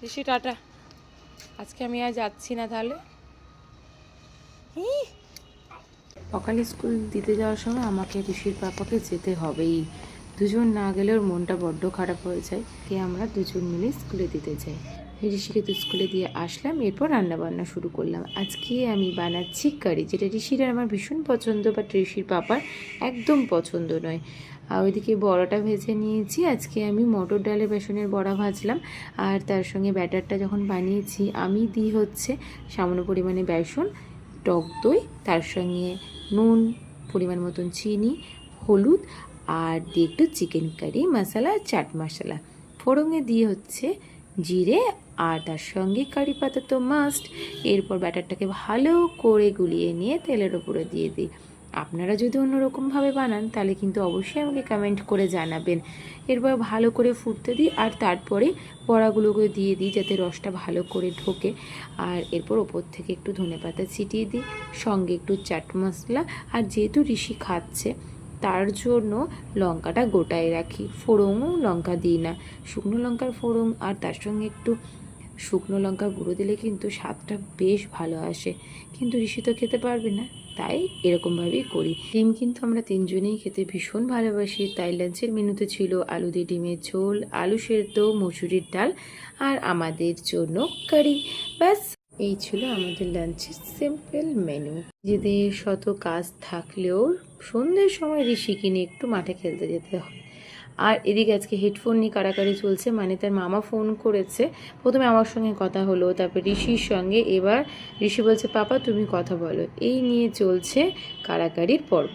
ঋষি tata, আজকে আমি আর যাচ্ছি না। তাহলে সকালে স্কুল দিতে যাওয়ার সময় আমাকে ঋষির পাপাকে যেতে হবেই। দুজন না গেলে ওর মনটা বড্ড খারাপ হয়ে যায়। আমরা দুজন মিলে স্কুলে দিতে যাই। ঋষিকে তো স্কুলে দিয়ে আসলাম, এরপর রান্না বান্না শুরু করলাম। আজকে আমি বানাচ্ছি কারি, যেটা ঋষির আর আমার ভীষণ পছন্দ, বাট ঋষির পাপার একদম পছন্দ নয়। আর ওইদিকে বড়াটা ভেজে নিয়েছি। আজকে আমি মটর ডালের বেসনের বড়া ভাজলাম। আর তার সঙ্গে ব্যাটারটা যখন বানিয়েছি আমি দিই হচ্ছে সামান্য পরিমাণে বেসন, টক দই, তার সঙ্গে নুন, পরিমাণ মতন চিনি, হলুদ, আর দিয়ে একটু চিকেন কারি মশলা, চাট মশলা। ফোড়নে দিয়ে হচ্ছে জিরে, আর তার সঙ্গে কারি পাতা তো মাস্ট। এরপর ব্যাটারটাকে ভালো করে গুলিয়ে নিয়ে তেলের ওপরে দিয়ে দিই। আপনারা যদি অন্যরকমভাবে বানান তাহলে কিন্তু অবশ্যই আমাকে কমেন্ট করে জানাবেন। এরপর ভালো করে ফুটতে দিই, আর তারপরে বড়াগুলোকে দিয়ে দিই যাতে রসটা ভালো করে ঢোকে। আর এরপর ওপর থেকে একটু ধনেপাতা ছিটিয়ে দিই, সঙ্গে একটু চাট মশলা। আর যেহেতু ঋষি খাচ্ছে তার জন্য লঙ্কাটা গোটায় রাখি, ফোড়নও লঙ্কা দিই না, শুকনো লঙ্কার ফোড়ন আর তার সঙ্গে একটু শুকনো লঙ্কার গুঁড়ো দিলে কিন্তু স্বাদটা বেশ ভালো আসে। কিন্তু ঋষি তো খেতে পারবে না, তাই এরকমভাবেই করি। ডিম কিন্তু আমরা তিনজনেই খেতে ভীষণ ভালোবাসি, তাই লাঞ্চের মেনুতে ছিল আলু দিয়ে ডিমের ঝোল, আলু সেদ্ধ, মসুরির ডাল, আর আমাদের জন্য কারি। ব্যাস, এই ছিল আমাদের লাঞ্চের সিম্পল মেনু। নিজেদের শত কাজ থাকলেও সন্ধ্যের সময় ঋষিকে নিয়ে একটু মাঠে খেলতে যেতে হয়। আর এদিকে আজকে হেডফোন নিয়ে কাড়াকাড়ি চলছে, মানে তার মামা ফোন করেছে। প্রথমে আমার সঙ্গে কথা হলো, তারপর ঋষির সঙ্গে, এবার ঋষি বলছে পাপা তুমি কথা বলো। এই নিয়ে চলছে কাড়াকাড়ির পর্ব।